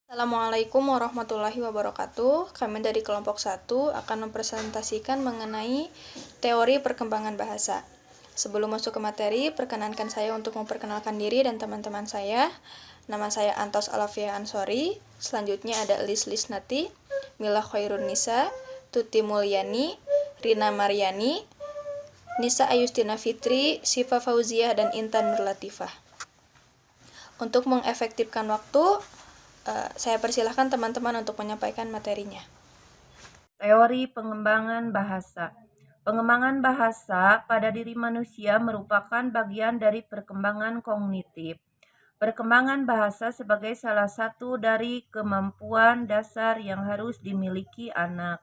Assalamualaikum warahmatullahi wabarakatuh. Kami dari kelompok 1 akan mempresentasikan mengenai teori perkembangan bahasa. Sebelum masuk ke materi, perkenankan saya untuk memperkenalkan diri dan teman-teman saya. Nama saya Antos Alafia Ansori. Selanjutnya ada Elis Lisnati, Mila Khairun Nisa, Tuti Mulyani, Rina Maryani, Nisa Ayustina Fitri, Sifa Fauziah, dan Intan Nurlatifah. Untuk mengefektifkan waktu, saya persilahkan teman-teman untuk menyampaikan materinya. Teori pengembangan bahasa. Pengembangan bahasa pada diri manusia merupakan bagian dari perkembangan kognitif. Perkembangan bahasa sebagai salah satu dari kemampuan dasar yang harus dimiliki anak,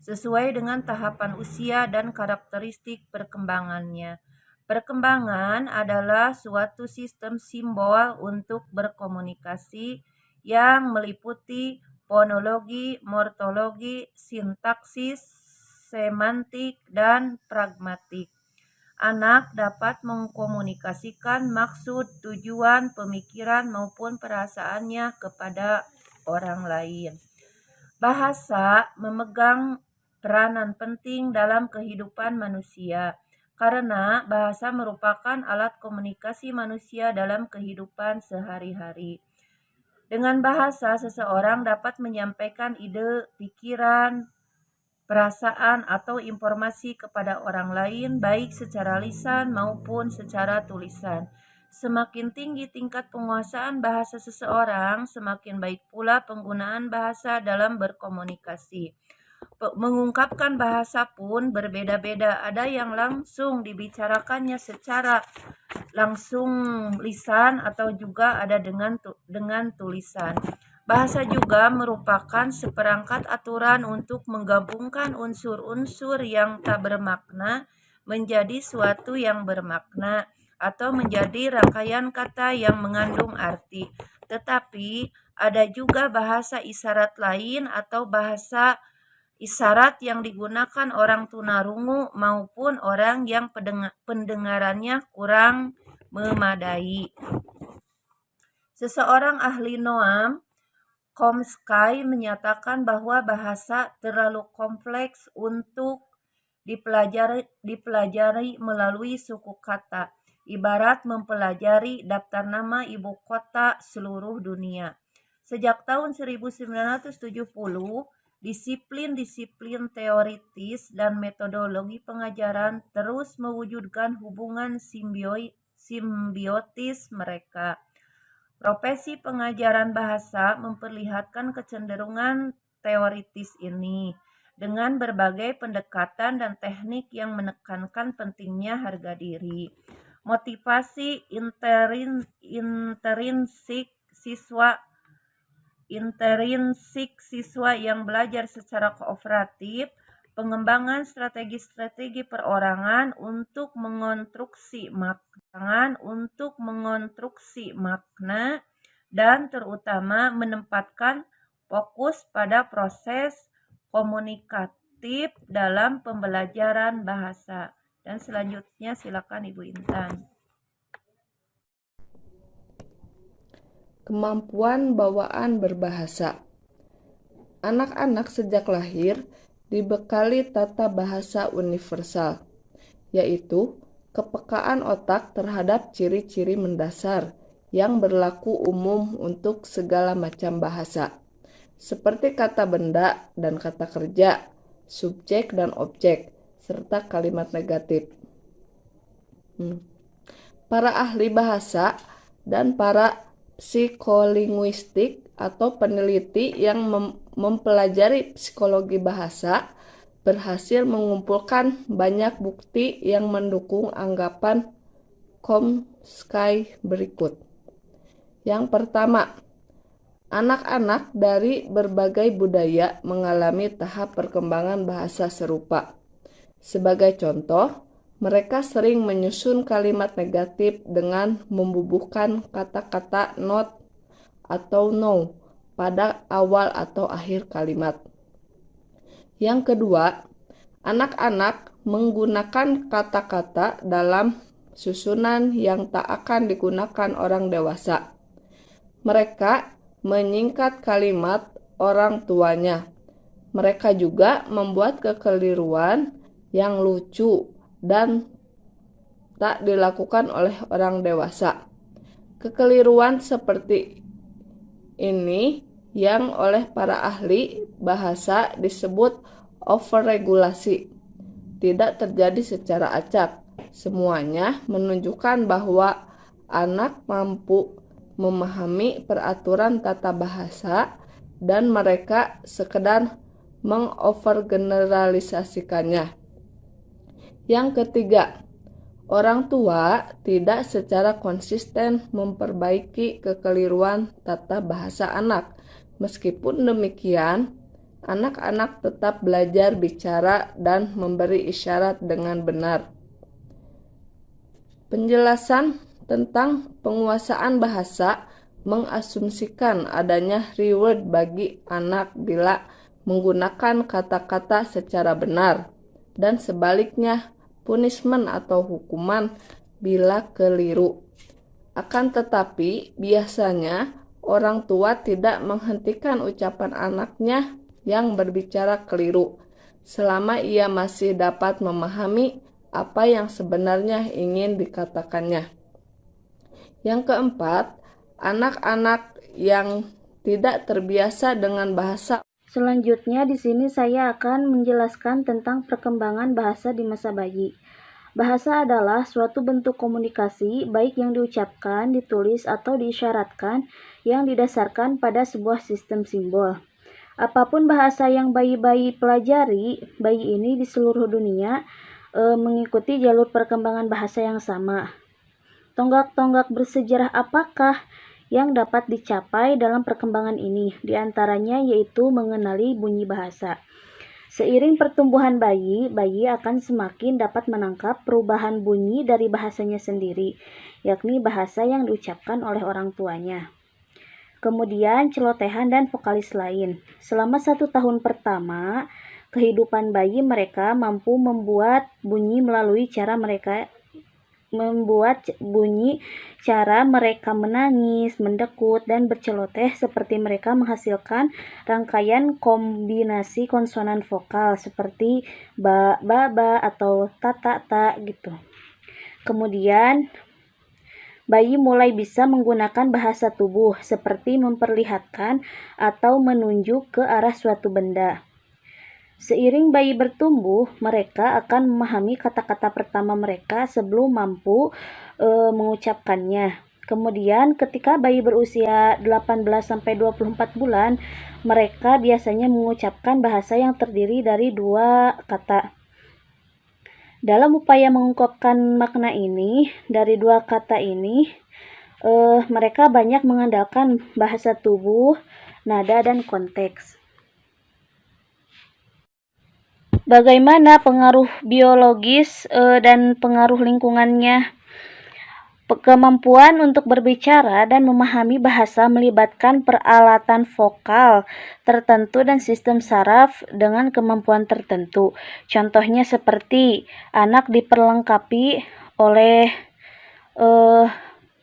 sesuai dengan tahapan usia dan karakteristik perkembangannya. Perkembangan adalah suatu sistem simbol untuk berkomunikasi yang meliputi fonologi, morfologi, sintaksis, semantik, dan pragmatik. Anak dapat mengkomunikasikan maksud, tujuan, pemikiran, maupun perasaannya kepada orang lain. Bahasa memegang peranan penting dalam kehidupan manusia, karena bahasa merupakan alat komunikasi manusia dalam kehidupan sehari-hari. Dengan bahasa, seseorang dapat menyampaikan ide, pikiran, perasaan, atau informasi kepada orang lain, baik secara lisan maupun secara tulisan. Semakin tinggi tingkat penguasaan bahasa seseorang, semakin baik pula penggunaan bahasa dalam berkomunikasi. Mengungkapkan bahasa pun berbeda-beda. Ada yang langsung dibicarakannya secara langsung lisan atau juga ada dengan tulisan. Bahasa juga merupakan seperangkat aturan untuk menggabungkan unsur-unsur yang tak bermakna menjadi suatu yang bermakna atau menjadi rangkaian kata yang mengandung arti. Tetapi ada juga bahasa isyarat lain atau bahasa isyarat yang digunakan orang tunarungu maupun orang yang pendengarannya kurang memadai. Seseorang ahli Noam Chomsky menyatakan bahwa bahasa terlalu kompleks untuk dipelajari melalui suku kata, ibarat mempelajari daftar nama ibu kota seluruh dunia. Sejak tahun 1970, disiplin-disiplin teoritis dan metodologi pengajaran terus mewujudkan hubungan simbiotis mereka. Profesi pengajaran bahasa memperlihatkan kecenderungan teoritis ini dengan berbagai pendekatan dan teknik yang menekankan pentingnya harga diri. Motivasi intrinsik siswa yang belajar secara kooperatif, pengembangan strategi-strategi perorangan untuk mengonstruksi makna, dan terutama menempatkan fokus pada proses komunikatif dalam pembelajaran bahasa. Dan selanjutnya silakan Ibu Intan. Kemampuan bawaan berbahasa. Anak-anak sejak lahir dibekali tata bahasa universal, yaitu kepekaan otak terhadap ciri-ciri mendasar yang berlaku umum untuk segala macam bahasa, seperti kata benda dan kata kerja, subjek dan objek, serta kalimat negatif. Para ahli bahasa dan para psikolinguistik atau peneliti yang mempelajari psikologi bahasa berhasil mengumpulkan banyak bukti yang mendukung anggapan Chomsky berikut. Yang pertama, anak-anak dari berbagai budaya mengalami tahap perkembangan bahasa serupa. Sebagai contoh, mereka sering menyusun kalimat negatif dengan membubuhkan kata-kata not atau no pada awal atau akhir kalimat. Yang kedua, anak-anak menggunakan kata-kata dalam susunan yang tak akan digunakan orang dewasa. Mereka menyingkat kalimat orang tuanya. Mereka juga membuat kekeliruan yang lucu dan tak dilakukan oleh orang dewasa. Kekeliruan seperti ini yang oleh para ahli bahasa disebut overregulasi. Tidak terjadi secara acak. Semuanya menunjukkan bahwa anak mampu memahami peraturan tata bahasa dan mereka sekedar mengovergeneralisasikannya. Yang ketiga, orang tua tidak secara konsisten memperbaiki kekeliruan tata bahasa anak. Meskipun demikian, anak-anak tetap belajar bicara dan memberi isyarat dengan benar. Penjelasan tentang penguasaan bahasa mengasumsikan adanya reward bagi anak bila menggunakan kata-kata secara benar, dan sebaliknya punishment atau hukuman bila keliru. Akan tetapi, biasanya orang tua tidak menghentikan ucapan anaknya yang berbicara keliru, selama ia masih dapat memahami apa yang sebenarnya ingin dikatakannya. Yang keempat, anak-anak yang tidak terbiasa dengan bahasa. Selanjutnya di sini saya akan menjelaskan tentang perkembangan bahasa di masa bayi. Bahasa adalah suatu bentuk komunikasi baik yang diucapkan, ditulis, atau diisyaratkan yang didasarkan pada sebuah sistem simbol. Apapun bahasa yang bayi-bayi pelajari, bayi ini di seluruh dunia mengikuti jalur perkembangan bahasa yang sama. Tonggak-tonggak bersejarah apakah yang dapat dicapai dalam perkembangan ini? Di antaranya yaitu mengenali bunyi bahasa. Seiring pertumbuhan bayi akan semakin dapat menangkap perubahan bunyi dari bahasanya sendiri, yakni bahasa yang diucapkan oleh orang tuanya. Kemudian celotehan dan vokalis lain. Selama 1 tahun pertama kehidupan bayi, mereka mampu membuat bunyi melalui cara mereka menangis, mendekut, dan berceloteh, seperti mereka menghasilkan rangkaian kombinasi konsonan vokal seperti ba, ba, atau ta, ta, ta gitu. Kemudian bayi mulai bisa menggunakan bahasa tubuh seperti memperlihatkan atau menunjuk ke arah suatu benda. Seiring bayi bertumbuh, mereka akan memahami kata-kata pertama mereka sebelum mampu mengucapkannya. Kemudian ketika bayi berusia 18-24 bulan, mereka biasanya mengucapkan bahasa yang terdiri dari 2 kata. Dalam upaya mengungkapkan makna ini, dari 2 kata ini, mereka banyak mengandalkan bahasa tubuh, nada, dan konteks. Bagaimana pengaruh biologis dan pengaruh lingkungannya? Kemampuan untuk berbicara dan memahami bahasa melibatkan peralatan vokal tertentu dan sistem saraf dengan kemampuan tertentu. Contohnya seperti anak diperlengkapi oleh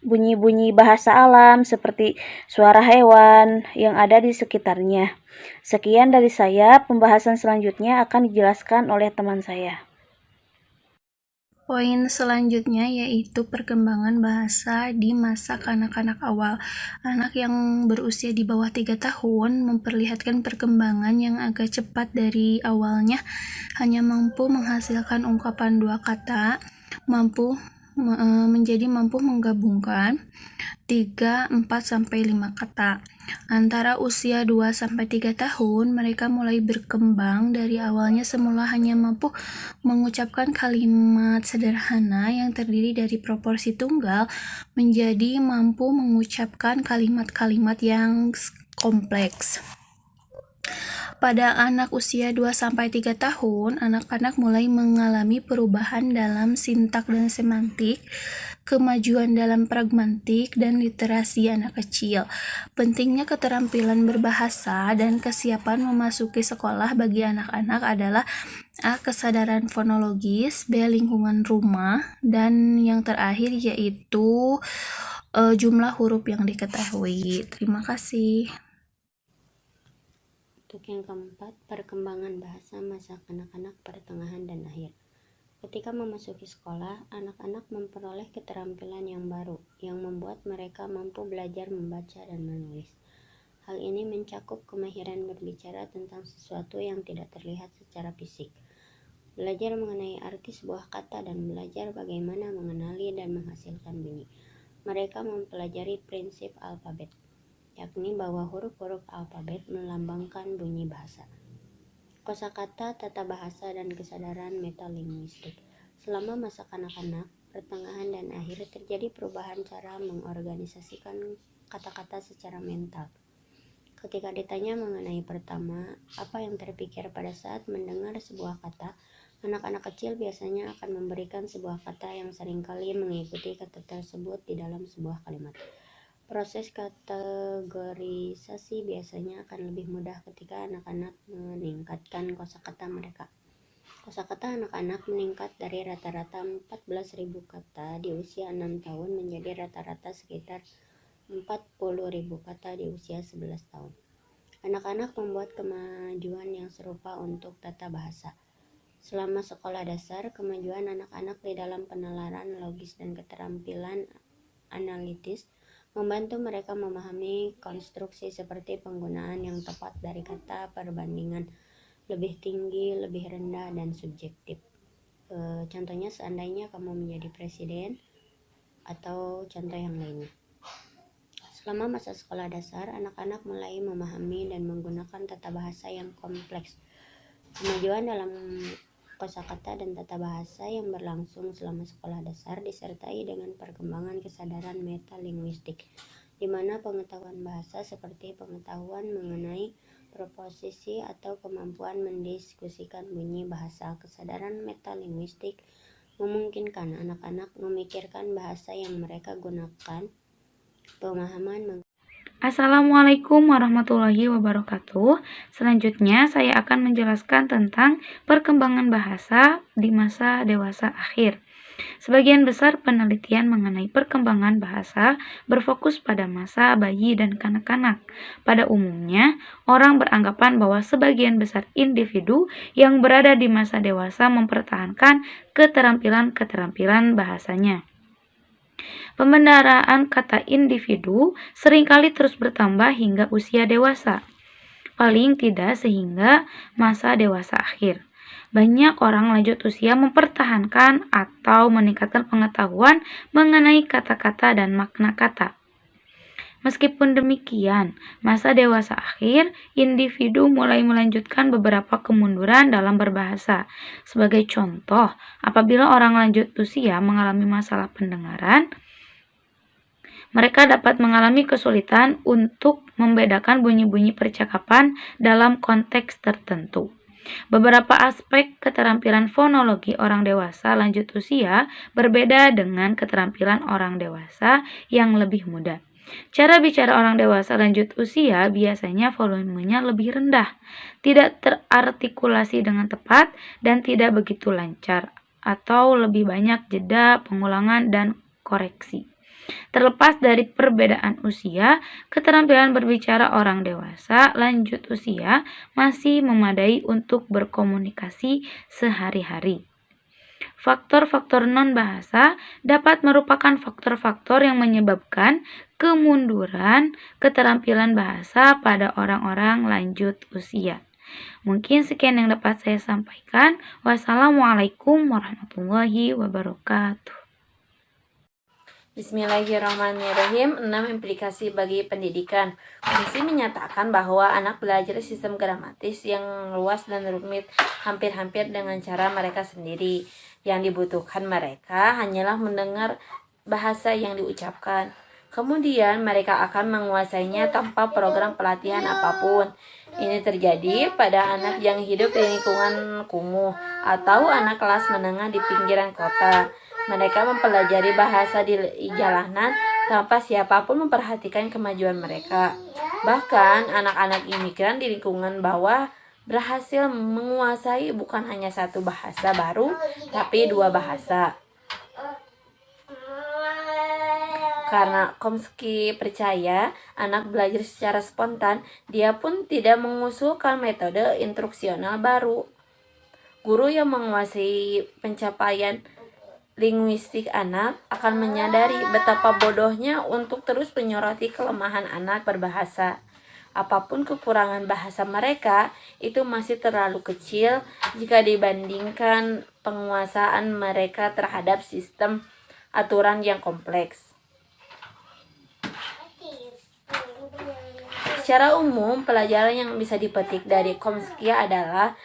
bunyi-bunyi bahasa alam seperti suara hewan yang ada di sekitarnya. Sekian dari saya, pembahasan selanjutnya akan dijelaskan oleh teman saya. Poin selanjutnya yaitu perkembangan bahasa di masa kanak-kanak awal. Anak yang berusia di bawah 3 tahun memperlihatkan perkembangan yang agak cepat. Dari awalnya hanya mampu menghasilkan ungkapan 2 kata, menjadi mampu menggabungkan 3, 4, sampai 5 kata. Antara usia 2-3 tahun, mereka mulai berkembang. Dari awalnya semula hanya mampu mengucapkan kalimat sederhana yang terdiri dari proporsi tunggal, menjadi mampu mengucapkan kalimat-kalimat yang kompleks. Pada anak usia 2-3 tahun, anak-anak mulai mengalami perubahan dalam sintak dan semantik, kemajuan dalam pragmatik, dan literasi anak kecil. Pentingnya keterampilan berbahasa dan kesiapan memasuki sekolah bagi anak-anak adalah A. Kesadaran fonologis, B. Lingkungan rumah, dan yang terakhir yaitu jumlah huruf yang diketahui. Terima kasih. Untuk yang keempat, perkembangan bahasa masa kanak-kanak pertengahan dan akhir. Ketika memasuki sekolah, anak-anak memperoleh keterampilan yang baru yang membuat mereka mampu belajar membaca dan menulis. Hal ini mencakup kemahiran berbicara tentang sesuatu yang tidak terlihat secara fisik, belajar mengenai arti sebuah kata, dan belajar bagaimana mengenali dan menghasilkan bunyi. Mereka mempelajari prinsip alfabet, yakni bahwa huruf-huruf alfabet melambangkan bunyi bahasa. Kosakata, tata bahasa, dan kesadaran metalinguistik. Selama masa kanak-kanak, pertengahan, dan akhir terjadi perubahan cara mengorganisasikan kata-kata secara mental. Ketika ditanya mengenai pertama, apa yang terpikir pada saat mendengar sebuah kata, anak-anak kecil biasanya akan memberikan sebuah kata yang seringkali mengikuti kata tersebut di dalam sebuah kalimat. Proses kategorisasi biasanya akan lebih mudah ketika anak-anak meningkatkan kosakata mereka. Kosakata anak-anak meningkat dari rata-rata 14.000 kata di usia 6 tahun menjadi rata-rata sekitar 40.000 kata di usia 11 tahun. Anak-anak membuat kemajuan yang serupa untuk tata bahasa. Selama sekolah dasar, kemajuan anak-anak di dalam penalaran logis dan keterampilan analitis membantu mereka memahami konstruksi seperti penggunaan yang tepat dari kata, perbandingan lebih tinggi, lebih rendah, dan subjektif. Contohnya seandainya kamu menjadi presiden, atau contoh yang lainnya. Selama masa sekolah dasar, anak-anak mulai memahami dan menggunakan tata bahasa yang kompleks. Kemajuan dalam kosakata dan tata bahasa yang berlangsung selama sekolah dasar disertai dengan perkembangan kesadaran metalinguistik, di mana pengetahuan bahasa seperti pengetahuan mengenai proposisi atau kemampuan mendiskusikan bunyi bahasa. Kesadaran metalinguistik memungkinkan anak-anak memikirkan bahasa yang mereka gunakan. Assalamualaikum warahmatullahi wabarakatuh. Selanjutnya saya akan menjelaskan tentang perkembangan bahasa di masa dewasa akhir. Sebagian besar penelitian mengenai perkembangan bahasa berfokus pada masa bayi dan kanak-kanak. Pada umumnya, orang beranggapan bahwa sebagian besar individu yang berada di masa dewasa mempertahankan keterampilan-keterampilan bahasanya. Pembendaraan kata individu seringkali terus bertambah hingga usia dewasa, paling tidak sehingga masa dewasa akhir. Banyak orang lanjut usia mempertahankan atau meningkatkan pengetahuan mengenai kata-kata dan makna kata. Meskipun demikian, masa dewasa akhir, individu mulai melanjutkan beberapa kemunduran dalam berbahasa. Sebagai contoh, apabila orang lanjut usia mengalami masalah pendengaran, mereka dapat mengalami kesulitan untuk membedakan bunyi-bunyi percakapan dalam konteks tertentu. Beberapa aspek keterampilan fonologi orang dewasa lanjut usia berbeda dengan keterampilan orang dewasa yang lebih muda. Cara bicara orang dewasa lanjut usia biasanya volumenya lebih rendah, tidak terartikulasi dengan tepat, dan tidak begitu lancar, atau lebih banyak jeda, pengulangan, dan koreksi. Terlepas dari perbedaan usia, keterampilan berbicara orang dewasa lanjut usia masih memadai untuk berkomunikasi sehari-hari. Faktor-faktor non-bahasa dapat merupakan faktor-faktor yang menyebabkan kemunduran keterampilan bahasa pada orang-orang lanjut usia. Mungkin sekian yang dapat saya sampaikan. Wassalamualaikum warahmatullahi wabarakatuh. Bismillahirrahmanirrahim. 6 implikasi bagi pendidikan. Komisi menyatakan bahwa anak belajar sistem gramatis yang luas dan rumit hampir-hampir dengan cara mereka sendiri. Yang dibutuhkan mereka hanyalah mendengar bahasa yang diucapkan. Kemudian mereka akan menguasainya tanpa program pelatihan apapun. Ini terjadi pada anak yang hidup di lingkungan kumuh atau anak kelas menengah di pinggiran kota. Mereka mempelajari bahasa di jalanan tanpa siapapun memperhatikan kemajuan mereka. Bahkan anak-anak imigran di lingkungan bawah berhasil menguasai bukan hanya satu bahasa baru, tapi 2 bahasa. Karena Chomsky percaya anak belajar secara spontan, dia pun tidak mengusulkan metode instruksional baru. Guru yang menguasai pencapaian linguistik anak akan menyadari betapa bodohnya untuk terus menyoroti kelemahan anak berbahasa. Apapun kekurangan bahasa mereka, itu masih terlalu kecil jika dibandingkan penguasaan mereka terhadap sistem aturan yang kompleks. Secara umum, pelajaran yang bisa dipetik dari Chomsky adalah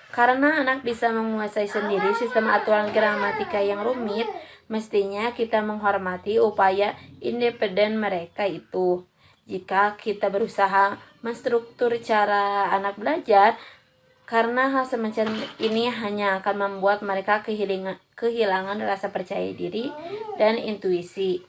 karena anak bisa menguasai sendiri sistem aturan gramatika yang rumit, mestinya kita menghormati upaya independen mereka itu. Jika kita berusaha menstruktur cara anak belajar, karena hal semacam ini hanya akan membuat mereka kehilangan rasa percaya diri dan intuisi.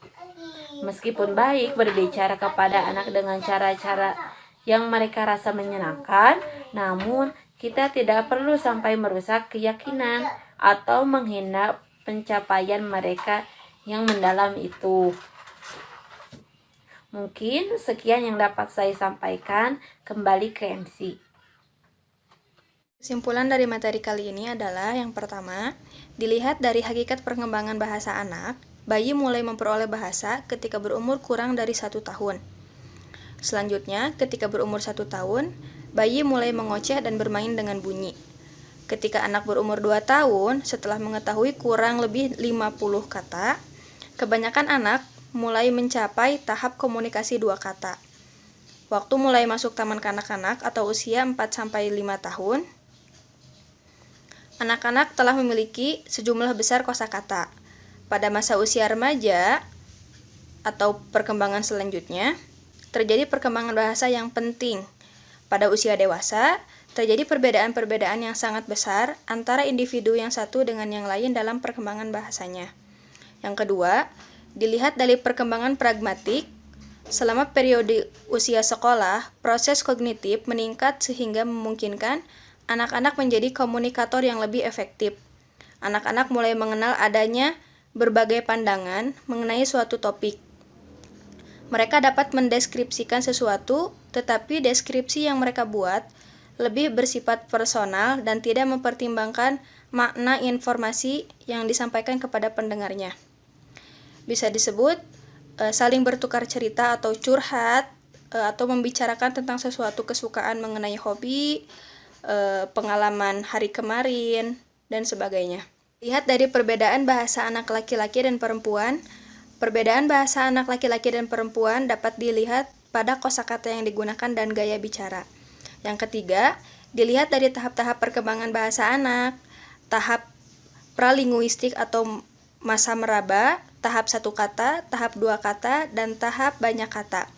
Meskipun baik berbicara kepada anak dengan cara-cara yang mereka rasa menyenangkan, namun kita tidak perlu sampai merusak keyakinan atau menghina pencapaian mereka yang mendalam itu. Mungkin sekian yang dapat saya sampaikan. Kembali ke MC. Kesimpulan dari materi kali ini adalah yang pertama, dilihat dari hakikat perkembangan bahasa anak, bayi mulai memperoleh bahasa ketika berumur kurang dari 1 tahun. Selanjutnya, ketika berumur 1 tahun, bayi mulai mengoceh dan bermain dengan bunyi. Ketika anak berumur 2 tahun, setelah mengetahui kurang lebih 50 kata, kebanyakan anak mulai mencapai tahap komunikasi 2 kata. Waktu mulai masuk taman kanak-kanak atau usia 4-5 tahun, anak-anak telah memiliki sejumlah besar kosakata. Pada masa usia remaja atau perkembangan selanjutnya, terjadi perkembangan bahasa yang penting. Pada usia dewasa, terjadi perbedaan-perbedaan yang sangat besar antara individu yang satu dengan yang lain dalam perkembangan bahasanya. Yang kedua, dilihat dari perkembangan pragmatik, selama periode usia sekolah, proses kognitif meningkat sehingga memungkinkan anak-anak menjadi komunikator yang lebih efektif. Anak-anak mulai mengenal adanya berbagai pandangan mengenai suatu topik. Mereka dapat mendeskripsikan sesuatu, tetapi deskripsi yang mereka buat lebih bersifat personal dan tidak mempertimbangkan makna informasi yang disampaikan kepada pendengarnya. Bisa disebut saling bertukar cerita atau curhat, atau membicarakan tentang sesuatu kesukaan mengenai hobi, pengalaman hari kemarin, dan sebagainya. Lihat dari perbedaan bahasa anak laki-laki dan perempuan. Perbedaan bahasa anak laki-laki dan perempuan dapat dilihat pada kosakata yang digunakan dan gaya bicara. Yang ketiga, dilihat dari tahap-tahap perkembangan bahasa anak, tahap pralinguistik atau masa meraba, tahap 1 kata, tahap 2 kata, dan tahap banyak kata.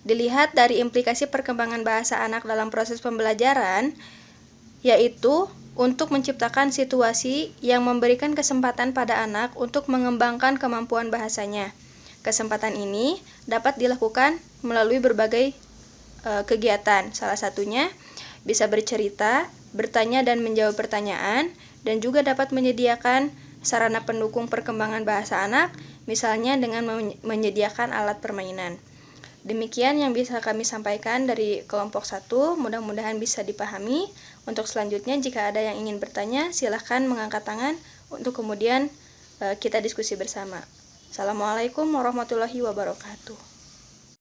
Dilihat dari implikasi perkembangan bahasa anak dalam proses pembelajaran, yaitu untuk menciptakan situasi yang memberikan kesempatan pada anak untuk mengembangkan kemampuan bahasanya. Kesempatan ini dapat dilakukan melalui berbagai kegiatan. Salah satunya bisa bercerita, bertanya dan menjawab pertanyaan, dan juga dapat menyediakan sarana pendukung perkembangan bahasa anak, misalnya dengan menyediakan alat permainan. Demikian yang bisa kami sampaikan dari kelompok 1, mudah-mudahan bisa dipahami. Untuk selanjutnya, jika ada yang ingin bertanya, silahkan mengangkat tangan untuk kemudian kita diskusi bersama. Assalamualaikum warahmatullahi wabarakatuh.